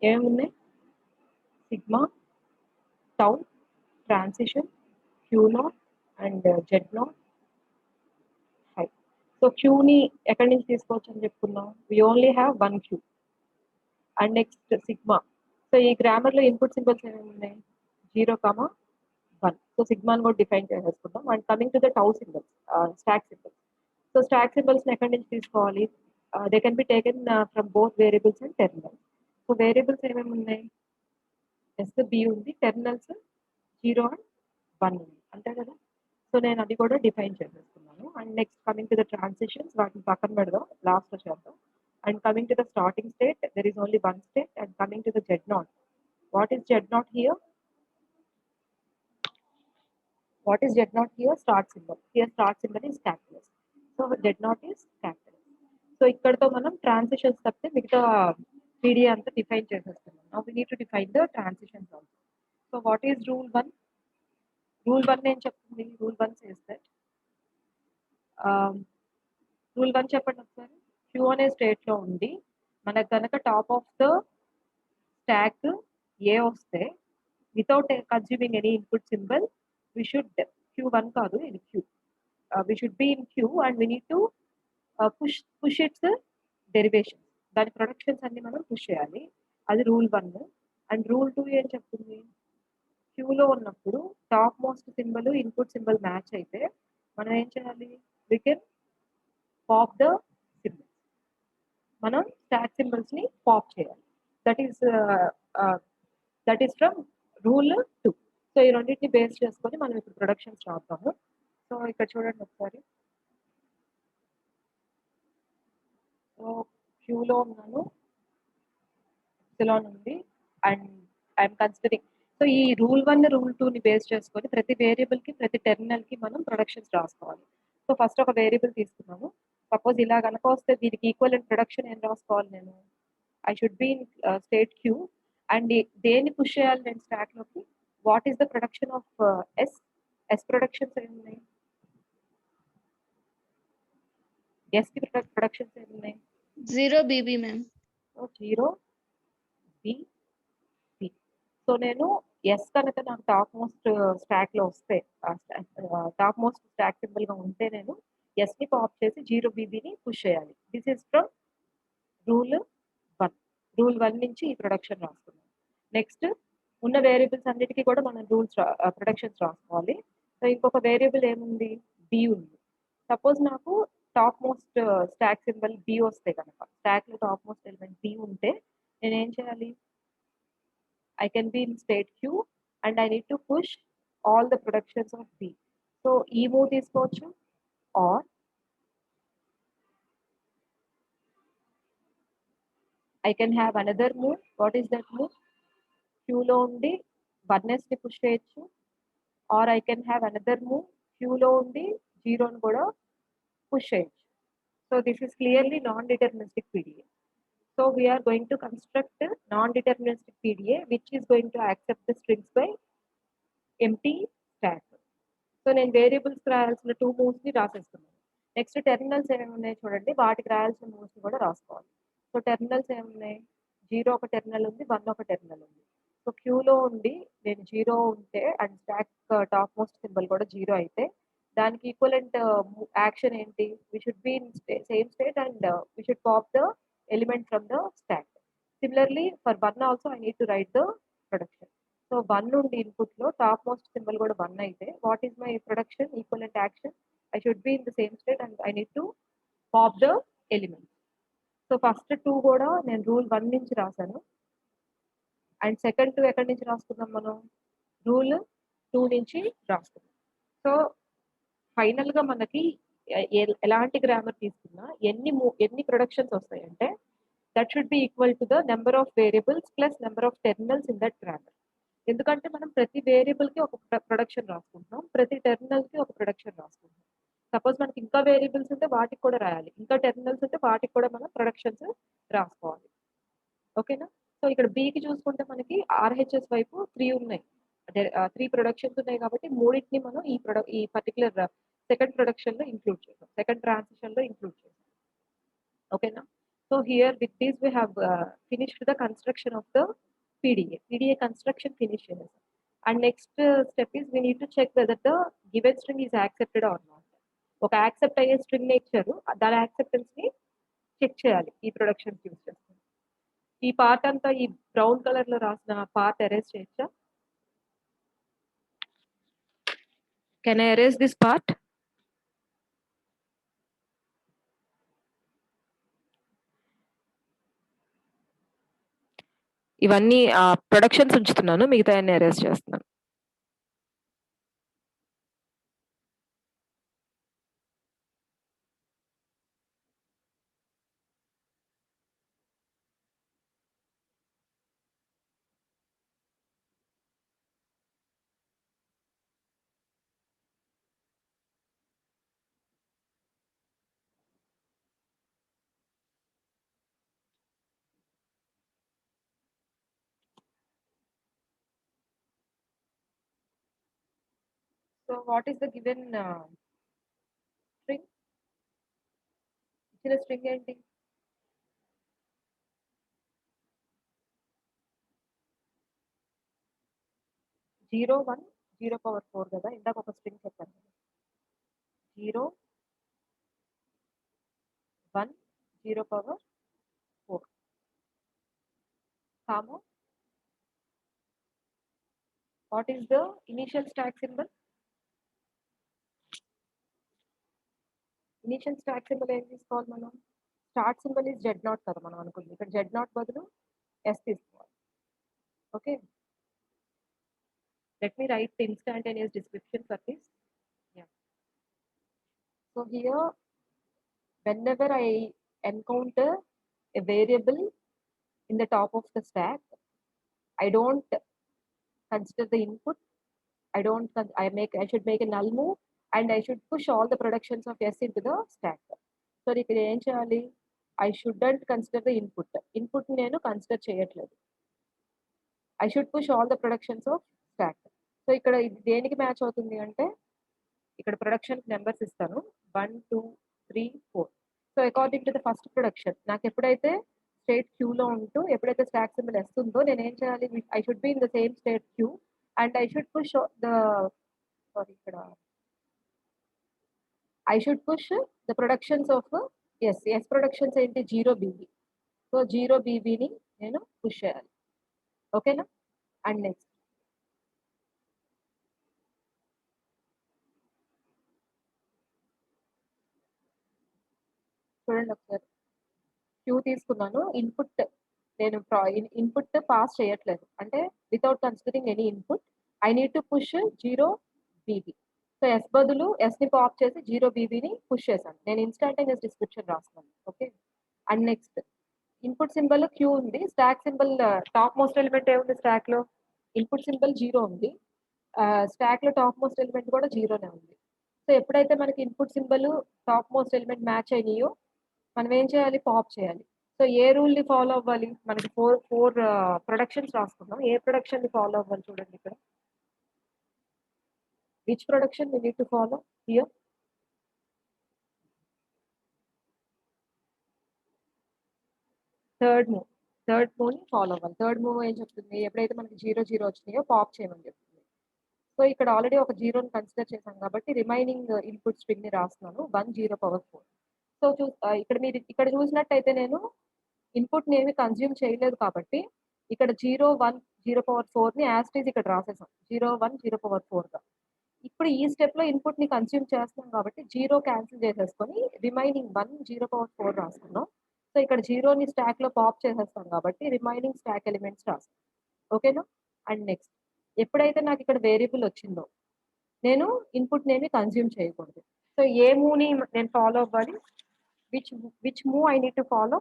ఏమేమి ఉన్నాయి? Sigma, tau, transition, Q naught and Z naught, హై. సో క్యూని ఎక్కడి నుంచి తీసుకోవచ్చు అని చెప్పుకున్నాం? We only have 1 Q. And next sigma. So ఈ గ్రామర్ లో ఇన్పుట్ సింబల్స్ ఏమేమి ఉన్నాయి? 0, 1. సో సిగ్మాని కూడా డిఫైన్ చేసేసుకుందాం. And coming to the tau symbols, stock symbols. So stock symbols ఎక్కడి నుంచి తీసుకోవాలి? They can be taken from both variables and terminals. So variables ఏమేమి ఉన్నాయి? ఎస్ బి ఉంది, టెర్మినల్స్ 0 అండ్ 1 ఉంది, అంతే కదా. సో నేను అది కూడా డిఫైన్ చేసేసుకున్నాను. And next coming to the transitions, వాటిని పక్కన పెడదాం, లాస్ట్లో చేద్దాం. And coming to the starting state, there is only one state. And coming to the Z naught, what is Z naught here? What is Z naught here? Start symbol. Here start symbol is capital. So Z naught is capital. So ikkadto manam transitions tapte migta PDA anta define చేసేస్తున్నాం. Now we need to define the transitions also. So what is rule 1? Rule 1 ఏం చెప్తుంది? Rule 1 says that rule 1 చెప్పండి ఒకసారి. Q అనే state లో ఉండి మనకు కనుక టాప్ ఆఫ్ ద స్టాక్ ఏ వస్తే without consuming any input symbol we should Q1 కాదు ఇది Q. We should be in Q and we need to push its derivation. దాని ప్రొడక్షన్స్ అన్ని మనం పుష్ చేయాలి. అది రూల్ 1. అండ్ రూల్ 2 ఏం చెప్తుంది? క్యూలో ఉన్నప్పుడు top most symbol input symbol match అయితే మనం ఏం చేయాలి? We can pop the symbols. మనం స్టాక్ సింబల్స్ ని పాప్ చేయాలి. That is from rule 2. So ఈ రెండింటిని బేస్ చేసుకొని మనం ఇప్పుడు ప్రొడక్షన్స్ రాద్దాము. సో ఇక్కడ చూడండి ఒకసారి. సో క్యూలో ఉన్నాను, ఎప్సిలాన్ ఉంది అండ్ ఐఎమ్ కన్సిడరింగ్. సో ఈ రూల్ 1 రూల్ 2ని బేస్ చేసుకొని ప్రతి వేరియబుల్ కి ప్రతి టెర్మినల్ కి మనం ప్రొడక్షన్స్ రాసుకోవాలి. సో ఫస్ట్ ఒక వేరియబుల్ తీసుకున్నాము. సపోజ్ ఇలా కనుక వస్తే దీనికి ఈక్వల్ అండ్ ప్రొడక్షన్ ఏం రాసుకోవాలి నేను? I should be in state q. And దేన్ని పుష్ చేయాలి నేను స్టాక్ లోకి? What is the production of S productions ఏమున్నాయి? ఎస్ కి ప్రొడక్షన్స్ ఏమున్నాయి? 0 BB, ma'am. 0 B C. So నేను ఎస్ కనుక నాకు టాప్ మోస్ట్ స్టాక్ లో వస్తే టాప్ మోస్ట్ స్టాక్ సింబల్ గా ఉంటే నేను ఎస్ ని పాప్ చేసి 0 BBని పుష్ చేయాలి. This is from rule 1. Rule 1 నుంచి ఈ ప్రొడక్షన్ రాసుకున్నాం. నెక్స్ట్ ఉన్న వేరియబుల్స్ అన్నిటికీ కూడా మనం ప్రొడక్షన్స్ రాసుకోవాలి. సో ఇంకొక వేరియబుల్ ఏముంది? బి ఉంది. సపోజ్ నాకు top most stack symbol B వస్తే కనుక స్టాక్ లో టాప్ మోస్ట్ ఎలిమెంట్ బి ఉంటే నేను ఏం చేయాలి? I can be in state Q and I need to push all the productions of B. So E move తీసుకోవచ్చు or I can have another move. What is that move? Q లో ఉండి 1s ని push చేయొచ్చు or I can have another move. Q లో ఉండి 0 ని కూడా push చేయొచ్చు. So this is clearly non-deterministic PDA. So we are going to construct a non-deterministic PDA which is going to accept the strings by empty stack. So నేను variables రాయాల్సిన 2 moves ని రాసేస్తున్నాను. Next terminals ఏమేమి ఉన్నాయి చూడండి, వాటికి రాయాల్సిన moves ని కూడా రాసుకోవాలి. So terminals ఏమున్నాయి? 0 ఒక టెర్మినల్ ఉంది, 1 ఒక టెర్మినల్ ఉంది. సో క్యూలో ఉండి నేను 0 ఉంటే and stack top most symbol కూడా 0 అయితే దానికి ఈక్వలెంట్ యాక్షన్ ఏంటి? We should be in same state and we should pop the element from the stack. Similarly for 1 also I need to write the production. So 1 నుండి input లో top most symbol కూడా 1 అయితే what is my production equivalent action? I should be in the same state and I need to pop the element. So first 2 కూడా నేను rule 1 నుంచి రాశాను and second 2 ఎక్కడి నుంచి రాసుకున్నాం మనం? రూల్ 2 నుంచి రాసుకున్నాం. సో ఫైనల్ గా మనకి ఎలాంటి గ్రామర్ తీసుకున్నా ఎన్ని ప్రొడక్షన్స్ వస్తాయంటే that should be equal to the number of variables plus number of terminals in that grammar. ఎందుకంటే మనం ప్రతి వేరియబుల్ కి ఒక ప్రొడక్షన్ రాసుకుంటున్నాం, ప్రతి టెర్మినల్ కి ఒక ప్రొడక్షన్ రాసుకుంటున్నాం. సపోజ్ మనకి ఇంకా వేరియబుల్స్ ఉంటే వాటికి కూడా రాయాలి, ఇంకా టెర్మినల్స్ ఉంటే వాటికి కూడా మనం ప్రొడక్షన్స్ రాసుకోవాలి. ఓకేనా? సో ఇక్కడ బికి చూసుకుంటే మనకి ఆర్హెచ్ఎస్ వైపు 3 ఉన్నాయి, అంటే 3 ప్రొడక్షన్స్ ఉన్నాయి కాబట్టి మూడింటిని మనం ఈ పర్టికులర్ సెకండ్ ప్రొడక్షన్ లో ఇంక్లూడ్ చేసాం, సెకండ్ ట్రాన్సిషన్ లో ఇంక్లూడ్ చేసాం. ఓకేనా? So here with this we have finished the construction of the PDA construction finish చేసాం. And next step is we need to check whether the given string is accepted or not. ఒక accept అయ్యే string ఇచ్చారు, దాని acceptance ని check చేయాలి ఈ production use చేస్తాం. ఈ పార్ట్ అంతా ఈ బ్రౌన్ కలర్ లో రాసిన పార్ట్ ఎరేజ్ చేయొచ్చా? Can I erase this part? ఇవన్నీ ప్రొడక్షన్స్ ఉంచుతున్నాను, మిగతా అన్ని ఎరేజ్ చేస్తున్నాను. So what is the given string? ఇచ్చిన స్ట్రింగ్ ఏంటి? జీరో 1 0 పవర్ 4 కదా, ఇందాక ఒక స్ట్రింగ్ చెప్పాను. 0 1 0 power 4 comma what is the initial stock symbol? Initial stock symbol ఏం తీసుకోవాలి మనం? స్టార్ట్ సింబల్ ఈజ్ Z0 కదా మనం అనుకుంది. ఇక్కడ Z0 బదులు S తీసుకోవాలి. Okay, let me write the instantaneous description for this. Yeah. So here, whenever I encounter a variable in the top of the stack, I don't consider the input. I should make a null move and I should push all the productions of S into the stack. So ఇక్కడ ఏం చేయాలి? I shouldn't consider the input. Input నేను consider చేయట్లేదు. I should push all the productions of stack. So ఇక్కడ ఇది దేనికి match అవుతుంది అంటే, ఇక్కడ ప్రొడక్షన్ నెంబర్స్ ఇస్తాను 1 2 3 4. So according to the first production నాకు ఎప్పుడైతే స్టేట్ క్యూలో ఉంటూ ఎప్పుడైతే స్టాక్ సింబల్ వస్తుందో నేను ఏం చేయాలి? I should be in the same state q and I should push the productions of S productions ఏంటి? 0 BB. సో 0 BBని నేను పుష్ చేయాలి. ఓకేనా? అండ్ నెక్స్ట్ చూడండి ఒకసారి, క్యూ తీసుకున్నాను, ఇన్పుట్ నేను ఇన్పుట్ పాస్ చేయట్లేదు, అంటే without considering any input I need to push 0 BB. So S బదులు ఎస్ని పాప్ చేసి 0 BBని పుష్ చేశాను. నేను ఇన్స్టాంటేనియస్ డిస్క్రిప్షన్ రాస్తున్నాను. Okay, and next input symbol Q ఉంది, stack symbol top most element ఏముంది స్టాక్లో? ఇన్పుట్ సింబల్ 0 ఉంది, స్టాక్లో టాప్ మోస్ట్ ఎలిమెంట్ కూడా 0నే ఉంది. సో ఎప్పుడైతే మనకి input symbol top most element match అయినాయో మనం ఏం చేయాలి? పాప్ చేయాలి. సో ఏ రూల్ ని ఫాలో అవ్వాలి? మనకి ఫోర్ ప్రొడక్షన్స్ రాసుకున్నాం. ఏ ప్రొడక్షన్ ని ఫాలో అవ్వాలి చూడండి ఇక్కడ. Which production we need to follow here? Third move ని ఫాలో అవ్వాలి. థర్డ్ మూవ్ ఏం చెప్తుంది? ఎప్పుడైతే మనకి 0 0 వచ్చినాయో పాప్ చేయమని చెప్తుంది. సో ఇక్కడ ఆల్రెడీ ఒక 0ని కన్సిడర్ చేశాం కాబట్టి రిమైనింగ్ ఇన్పుట్ స్ట్రింగ్ ని రాస్తున్నాను 1 0 పవర్ 4. సో ఇక్కడ మీరు ఇక్కడ చూసినట్టయితే నేను ఇన్పుట్ ని ఏమి కన్జ్యూమ్ చేయలేదు కాబట్టి ఇక్కడ 0 1 0 పవర్ 4 ని యాస్టీజ్ ఇక్కడ రాసేసాం 0 1 0 పవర్ 4 గా. ఇప్పుడు ఈ స్టెప్ లో ఇన్పుట్ ని కన్జ్యూమ్ చేస్తున్నాం కాబట్టి 0 క్యాన్సిల్ చేసేసుకొని రిమైనింగ్ 1 0 పవర్ 4 రాసుకున్నాం. సో ఇక్కడ 0 ని స్టాక్ లో పాప్ చేసేస్తాం కాబట్టి రిమైనింగ్ స్టాక్ ఎలిమెంట్స్ రాస్తాం. ఓకేనా? అండ్ నెక్స్ట్ ఎప్పుడైతే నాకు ఇక్కడ వేరియబుల్ వచ్చిందో నేను ఇన్పుట్ నేమి కన్జ్యూమ్ చేయకూడదు. సో ఏ మూవ్ ని నేను ఫాలో అవ్వాలి? Which move I need to follow?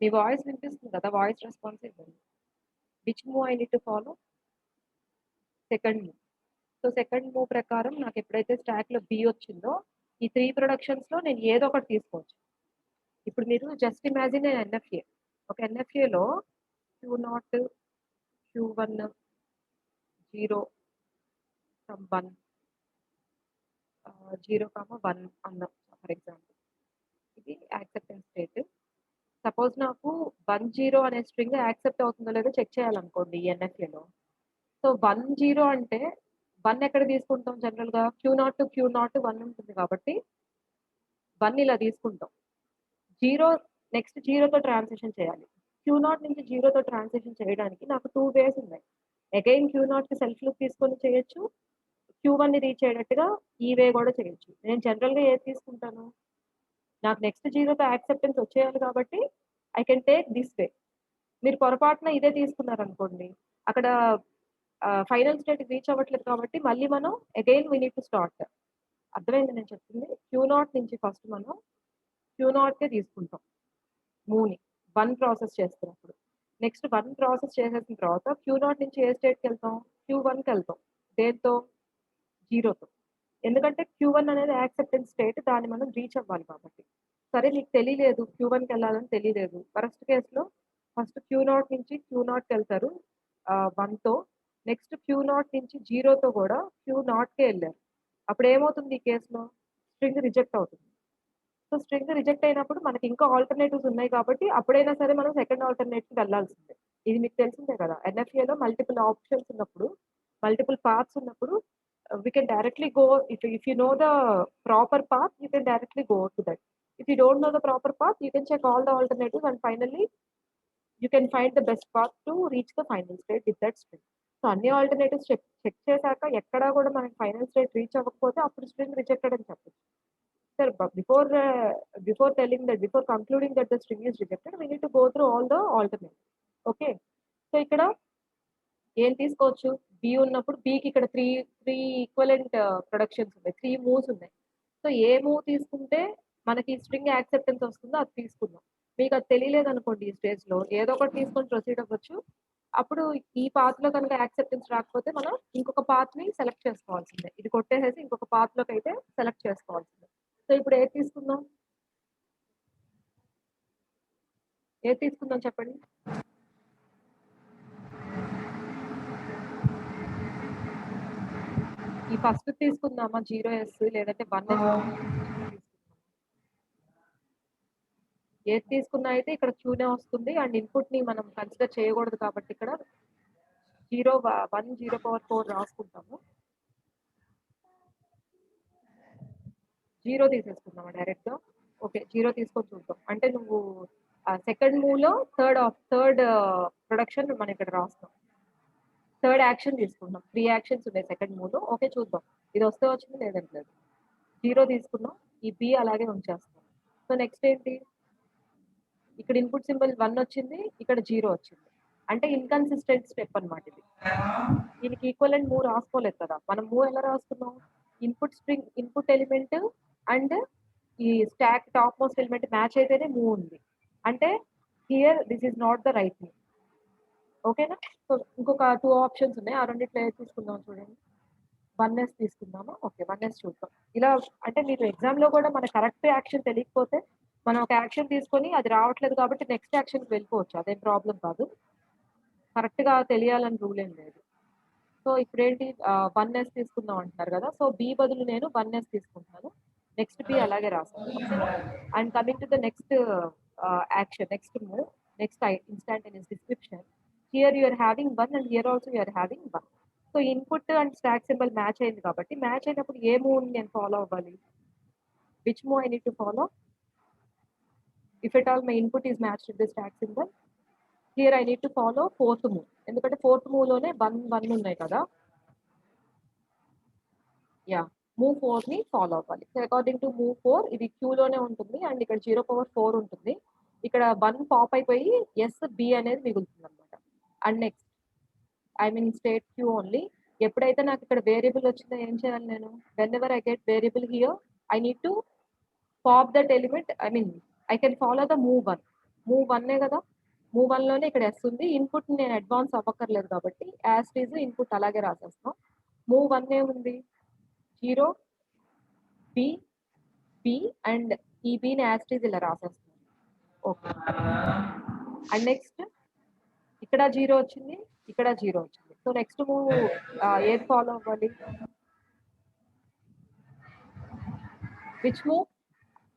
Me voice వినిపిస్తుంది కదా, వాయిస్ రెస్పాన్స్ ఇవ్వండి. Which move I need to follow? Second move. So second move ప్రకారం నాకు ఎప్పుడైతే స్టాక్ లో బి వచ్చిందో ఈ 3 ప్రొడక్షన్స్ లో నేను ఏదో ఒకటి తీసుకోవచ్చు. ఇప్పుడు మీరు జస్ట్ ఇమాజిన్ ఎన్ఎఫ్ఏ. ఒక ఎన్ఎఫ్ఏలో Q0 Q1 0 1 0 1 అన్నాం ఫర్ ఎగ్జాంపుల్. ఇది యాక్సెప్టెన్స్ స్టేట్. సపోజ్ నాకు 1 0 అనే స్ట్రింగ్ యాక్సెప్ట్ అవుతుందో లేదో చెక్ చేయాలనుకోండి ఈ ఎన్ఎఫ్ఏలో. సో 1 0 అంటే 1 ఎక్కడ తీసుకుంటాం? జనరల్ గా Q0 to Q0 1 ఉంటుంది కాబట్టి 1 ఇలా తీసుకుంటాం. 0 నెక్స్ట్ 0తో ట్రాన్సిషన్ చేయాలి. Q0 నుంచి 0తో ట్రాన్సిషన్ చేయడానికి నాకు 2 వేస్ ఉన్నాయి. అగైన్ Q0 కి సెల్ఫ్ లూప్ తీసుకొని చేయొచ్చు, Q1 ని రీచ్ అయ్యేటట్టుగా ఈ వే కూడా చేయొచ్చు. నేను జనరల్ గా ఏది తీసుకుంటాను? నాకు నెక్స్ట్ 0తో యాక్సెప్టెన్స్ వచ్చేయాలి కాబట్టి I can take this way. మీరు పొరపాటున ఇదే తీసుకున్నారనుకోండి, అక్కడ ఫైనల్ స్టేట్ రీచ్ అవ్వట్లేదు కాబట్టి మళ్ళీ మనం again we need to start. అర్థమైంది నేను చెప్తుంది? Q0 నుంచి ఫస్ట్ మనం Q0కే తీసుకుంటాం మూవ్ని 1 ప్రాసెస్ చేస్తున్నప్పుడు. నెక్స్ట్ 1 ప్రాసెస్ చేసేసిన తర్వాత Q0 నుంచి ఏ స్టేట్కి వెళ్తాం? Q1కి వెళ్తాం. దేంతో? 0తో. ఎందుకంటే Q1 అనేది యాక్సెప్టెన్స్ స్టేట్, దాన్ని మనం రీచ్ అవ్వాలి కాబట్టి. సరే నీకు తెలియలేదు Q1కి వెళ్ళాలని తెలియలేదు. వరస్ట్ కేసులో ఫస్ట్ Q0 నుంచి Q0కి వెళ్తారు 1తో. నెక్స్ట్ Q0 నుంచి 0తో కూడా Q0కే వెళ్ళారు. అప్పుడు ఏమవుతుంది ఈ కేస్‌లో? స్ట్రింగ్ రిజెక్ట్ అవుతుంది. సో, స్ట్రింగ్ రిజెక్ట్ అయినప్పుడు మనకి ఇంకా ఆల్టర్‌నేటివ్స్ ఉన్నాయి కాబట్టి అప్పుడైనా సరే మనం సెకండ్ ఆల్టర్‌నేట్‌కి వెళ్ళాల్సిందే. ఇది మీకు తెలిసిందే కదా! ఎన్ఎఫ్ఏలో మల్టిపుల్ ఆప్షన్స్ ఉన్నప్పుడు, మల్టిపుల్ పాత్స్ ఉన్నప్పుడు we can directly go if you know the proper path you can directly go to that. If you don't know the proper path you can check all the alternatives and finally you can find the best path to reach the final state with that string. So, అన్ని alternatives check చేశాక ఎక్కడా కూడా మనకి final state reach అవ్వకపోతే అప్పుడు string rejected అని చెప్పొచ్చు. Sir, but before telling that, before concluding that the string is rejected, we need to go through all the alternatives. Okay. So ఇక్కడ ఏం తీసుకోవచ్చు? బి ఉన్నప్పుడు బికి ఇక్కడ 3 ఈక్వలెంట్ ప్రొడక్షన్స్ ఉన్నాయి. 3 మూవ్స్ ఉన్నాయి. సో ఏ మూవ్ తీసుకుంటే మనకి స్ట్రింగ్ యాక్సెప్టెన్స్ వస్తుందో అది తీసుకుందాం. మీకు అది తెలియలేదనుకోండి ఈ స్టేజ్‌లో ఏదో ఒకటి తీసుకొని ప్రొసీడ్ అవ్వచ్చు. అప్పుడు ఈ పాత్‌లో కనుక యాక్సెప్టెన్స్ రాకపోతే మనం ఇంకొక పాత్‌ని సెలెక్ట్ చేసుకోవాల్సిందే. ఇది కొట్టేసేసి ఇంకొక పాత్‌లోకైతే సెలెక్ట్ చేసుకోవాల్సిందే. సో ఇప్పుడు ఏది తీసుకుందాం? ఏది తీసుకుందాం చెప్పండి? ఈ ఫస్ట్ తీసుకుందామా 0s లేదంటే 1s తీసుకుందామా? ఏది తీసుకున్నా అయితే ఇక్కడ క్యూనే వస్తుంది అండ్ ఇన్పుట్‌ని మనం కన్సిడర్ చేయకూడదు కాబట్టి ఇక్కడ 0 రాసుకుంటాము. 0 తీసేసుకుందామా డైరెక్ట్‌గా? ఓకే. 0 తీసుకొని చూద్దాం. అంటే నువ్వు సెకండ్ మూవ్‌లో థర్డ్ ప్రొడక్షన్ మనం ఇక్కడ రాస్తాం. థర్డ్ యాక్షన్ తీసుకుందాం. 3 యాక్షన్స్ ఉన్నాయి సెకండ్ మూవ్‌లో. ఓకే చూద్దాం. ఇది వస్తే వచ్చింది లేదంటే లేదు. 0 తీసుకున్నాం. ఈ బి అలాగే ఉంచేస్తాం. సో నెక్స్ట్ ఏంటి? ఇక్కడ ఇన్పుట్ సింబల్ 1 వచ్చింది. ఇక్కడ 0 వచ్చింది. అంటే ఇన్‌కన్సిస్టెంట్ స్టెప్ అన్నమాట ఇది. దీనికి ఈక్వివలెంట్ మూవ్ రాసుకోలేదు కదా! మనం మూవ్ ఎలా రాసుకున్నాం? ఇన్పుట్ ఎలిమెంట్ అండ్ ఈ stock top most element match అయితేనే మూవ్ ఉంది. అంటే here this is not the right move. ఓకేనా? సో ఇంకొక 2 ఆప్షన్స్ ఉన్నాయి. ఆ రెండిట్లో ఏది తీసుకుందాం చూడండి. 1s తీసుకుందామా? ఓకే. 1s చూద్దాం. ఇలా అంటే మీకు ఎగ్జామ్‌లో కూడా మన కరెక్ట్ యాక్షన్ తెలియకపోతే మనం ఒక యాక్షన్ తీసుకొని అది రావట్లేదు కాబట్టి నెక్స్ట్ యాక్షన్‌కి వెళ్ళిపోవచ్చు. అదేం ప్రాబ్లమ్ కాదు. కరెక్ట్‌గా తెలియాలని రూల్ ఏం లేదు. సో ఇప్పుడేంటి 1s తీసుకుందాం అంటున్నారు కదా! సో బి బదులు నేను 1s తీసుకుంటున్నాను. నెక్స్ట్ బి అలాగే రాస్తాను. ఓకేనా? And coming to the next action, next move, next instantaneous description. Here you are having 1 and here also you are having 1. So input and stack symbol match అయింది కాబట్టి match అయినప్పుడు ఏ మూవ్‌ని నేను ఫాలో అవ్వాలి? Which move I need to follow? If at all my input is matched with the stack symbol here I need to follow fourth move. ఎందుకంటే fourth మూవ్‌లోనే 1 ఉన్నాయి కదా! యాహ్! మూవ్ 4ని ఫాలో అవ్వాలి. సో అకార్డింగ్ టు మూవ్ 4 ఇది క్యూలోనే ఉంటుంది and ఇక్కడ 0/4 ఉంటుంది. ఇక్కడ 1 పాప్ అయిపోయి బి అనేది మిగులుతుందన్నమాట. And next I mean state Q only. ఎప్పుడైతే నాకు ఇక్కడ వేరియబుల్ వచ్చిందో ఏం చేయాలి నేను? Whenever I get variable here I need to pop that element I mean I can follow the move 1. Move 1 కదా! మూవ్ 1లోనే ఇక్కడ ఉంది. ఇన్పుట్ నేను అడ్వాన్స్ అవ్వక్కర్లేదు కాబట్టి యాజ్ ఇట్ ఈజ్ ఇన్పుట్ అలాగే రాసేస్తాం. మూవ్ 1 ఏముంది? 0 బి, బి అండ్ ఈ బిని యాజ్ ఇట్ ఈజ్ ఇలా రాసేస్తాం. Okay. And next ఇక్కడ 0 వచ్చింది. ఇక్కడ 0 వచ్చింది. సో నెక్స్ట్ మూవ్ ఏది ఫాలో అవ్వాలి? Which move?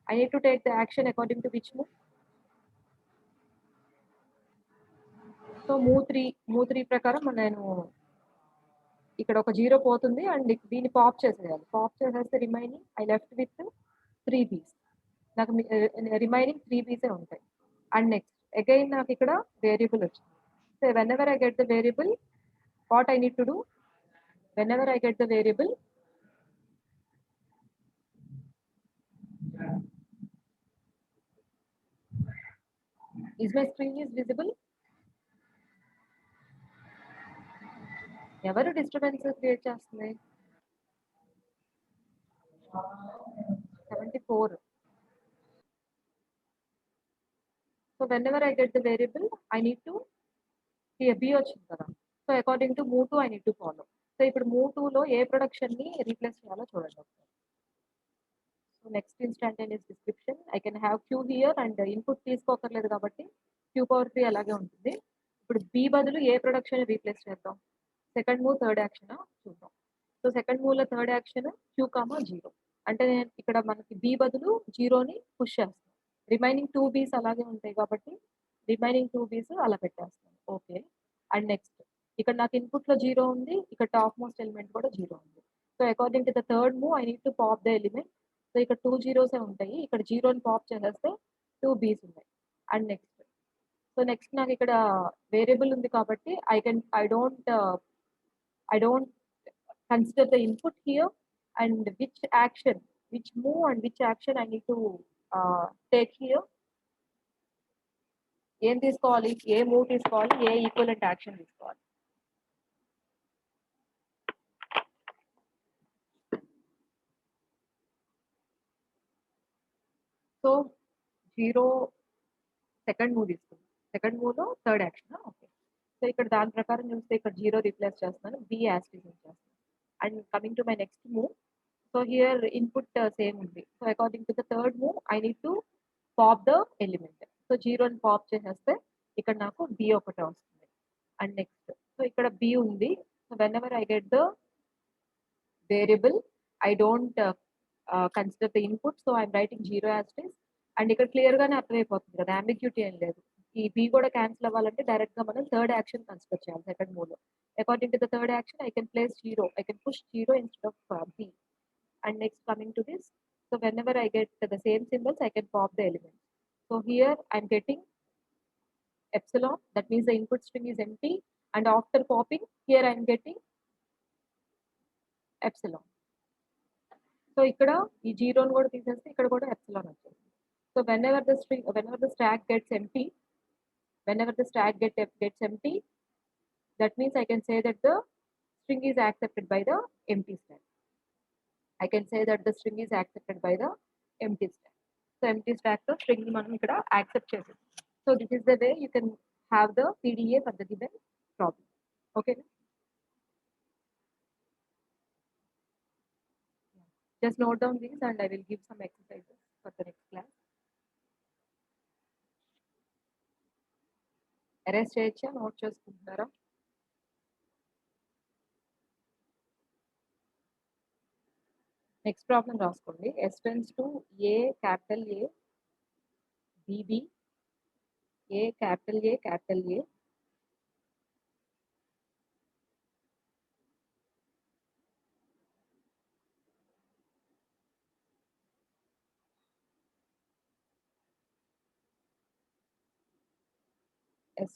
I need to take the action according to which move? So move 3 ప్రకారం నేను ఇక్కడ ఒక 0 పోతుంది అండ్ దీన్ని పాప్ చేసేయాలి. పాప్ చేసేస్తే రిమైనింగ్ ఐ లెఫ్ట్ విత్ 3 బీస్. నాకు రిమైనింగ్ 3 బీసే ఉంటాయి. అండ్ నెక్స్ట్ అగైన్ నాకు ఇక్కడ వేరియబుల్ వచ్చింది. So whenever I get the variable what I need to do? Whenever I get the variable is my screen is visible? ఎవరు disturbance create చేస్తుంది? 74. So whenever I get the variable I need to B వచ్చింది కదా! So according to move 2 I need to follow. So ఇప్పుడు move 2లో ఏ ప్రొడక్షన్‌ని replace చేయాలో చూడండి ఒకసారి. So next instantaneous description I can have q here and input తీసుకోకర్లేదు కాబట్టి Q/3 అలాగే ఉంటుంది. ఇప్పుడు బి బదులు ఏ ప్రొడక్షన్ రీప్లేస్ చేద్దాం? సెకండ్ మూవ్ థర్డ్ యాక్షన్ చూద్దాం. సో సెకండ్ మూవ్ లో థర్డ్ యాక్షన్ క్యూ కామా 0. అంటే నేను ఇక్కడ మనకి బి బదులు 0ని పుష్ చేస్తాను. రిమైనింగ్ 2 బీస్ అలాగే ఉంటాయి కాబట్టి రిమైనింగ్ 2 బీస్ అలా పెట్టేస్తాను. ఓకే. అండ్ నెక్స్ట్ ఇక్కడ నాకు ఇన్పుట్ లో 0 ఉంది, ఇక్కడ టాప్ మోస్ట్ ఎలిమెంట్ కూడా 0 ఉంది. So according to the third move I need to pop the element. So ఇక్కడ 2 జీరోస్ ఉంటాయి, ఇక్కడ 0ని పాప్ చేసేస్తే 2 బీస్ ఉన్నాయి. అండ్ నెక్స్ట్ సో నెక్స్ట్ నాకు ఇక్కడ వేరియబుల్ ఉంది కాబట్టి I don't consider the input here, and which move and which action I need to take here. ఏం తీసుకోవాలి, ఏ మూవ్ తీసుకోవాలి, ఏ ఈక్వలెంట్ యాక్షన్ తీసుకోవాలి. సో 0 సెకండ్ మూవ్ తీసుకుందాం. సెకండ్ మూవ్ లో థర్డ్ యాక్షన్. ఓకే. సో ఇక్కడ దాని ప్రకారం చూస్తే ఇక్కడ 0 రీప్లేస్ చేస్తున్నాను, బి యాస్టిస్ చేస్తాను. And coming to my next move, so here input same ఉంది. So according to the third move I need to pop the element. So 0ని పాప్ చేసేస్తే ఇక్కడ నాకు బి ఒకటి వస్తుంది. అండ్ నెక్స్ట్ సో ఇక్కడ బి ఉంది. So whenever I get the variable I don't consider the input, so I'm writing 0 as it is. And ఇక్కడ clear గానే అర్థమైపోతుంది కదా, అంబిగ్యూటీ ఏం లేదు. ఈ బి కూడా క్యాన్సిల్ అవ్వాలంటే డైరెక్ట్ గా మనం థర్డ్ యాక్షన్ కన్సిడర్ చేయాలి సెకండ్ మూవ్ లో. According to the third action I can place 0, I can push 0 instead of B. And next coming to this, so whenever I get the same symbols I can pop the elements. So here I'm getting epsilon, that means the input string is empty, and after popping here I'm getting epsilon. So ikkada ee 0 ni kuda teeseste ikkada kuda epsilon vachindi. So whenever the stack gets empty, that means I can say that the string is accepted by the empty stack. I can say that the string is accepted by the empty stack. So empty stack to string ni manam ikkada accept chesam. So this is the way you can have the PDA for the given problem. Okay. Just note down these and I will give some exercises for the next class. Erase cheyacha note chestunara. Next problem రాసుకోండి. S tends to A capital A, BB, A capital A capital A, S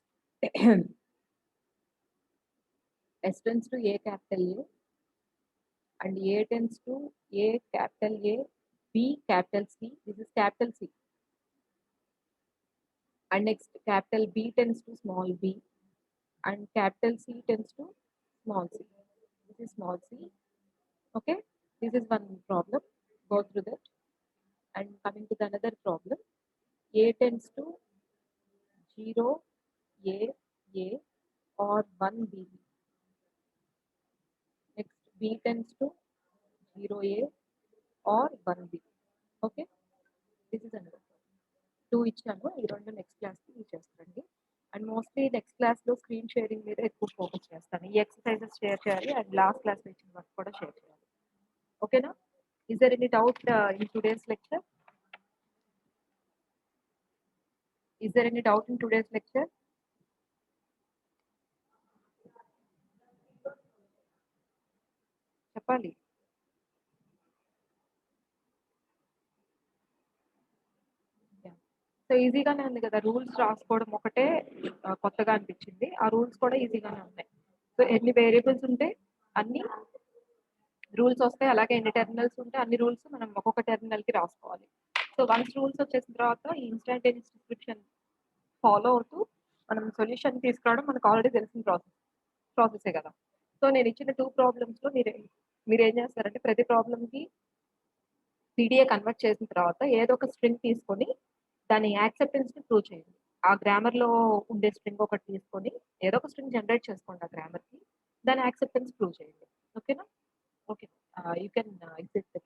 S tends to A capital A, and A tends to A capital A, B capital C. This is capital C. And next capital B tends to small b, and capital C tends to small c. This is small c. Okay. This is one problem. Go through that. And coming to the another problem, A tends to 0 A or 1 B. Next B tends to 0 A or 1 B. Okay. This is another problem. 2 ఇచ్చాను, ఈ రెండు next క్లాస్కి ఇచ్చేస్తానండి. And mostly next క్లాస్లో screen sharing మీద ఎక్కువ focus చేస్తాను. ఈ ఎక్సర్సైజెస్ షేర్ చేయాలి అండ్ లాస్ట్ క్లాస్లో ఇచ్చిన వర్క్ కూడా షేర్ చేయాలి. ఓకేనా? Is there any doubt in today's lecture? Is there any doubt in today's lecture? చెప్పాలి. సో ఈజీగానే ఉంది కదా, రూల్స్ రాసుకోవడం ఒకటే కొత్తగా అనిపించింది. ఆ రూల్స్ కూడా ఈజీగానే ఉన్నాయి. సో ఎన్ని వేరియబుల్స్ ఉంటే అన్ని రూల్స్ వస్తాయి, అలాగే ఎన్ని టెర్మినల్స్ ఉంటే అన్ని రూల్స్ మనం ఒక్కొక్క టెర్మినల్ కి రాసుకోవాలి. సో వన్స్ రూల్స్ వచ్చేసిన తర్వాత ఈ ఇన్స్టంటేనియస్ డిస్క్రిప్షన్ ఫాలో అవుతూ మనం సొల్యూషన్ తీసుకురావడం మనకు ఆల్రెడీ తెలిసిన ప్రాసెసే కదా. సో నేను ఇచ్చిన 2 ప్రాబ్లమ్స్ లో మీరు ఏం చేస్తారంటే ప్రతి ప్రాబ్లమ్కి పీడిఏ కన్వర్ట్ చేసిన తర్వాత ఏదో ఒక స్ట్రింగ్ తీసుకొని దాని యాక్సెప్టెన్స్ ని ప్రూవ్ చేయండి. ఆ గ్రామర్ లో ఉండే స్ట్రింగ్ ఒకటి తీసుకొని ఏదో ఒక స్ట్రింగ్ జనరేట్ చేసుకోండి ఆ గ్రామర్ కి, దాని యాక్సెప్టెన్స్ ప్రూవ్ చేయండి. ఓకేనా? Okay, you can exit.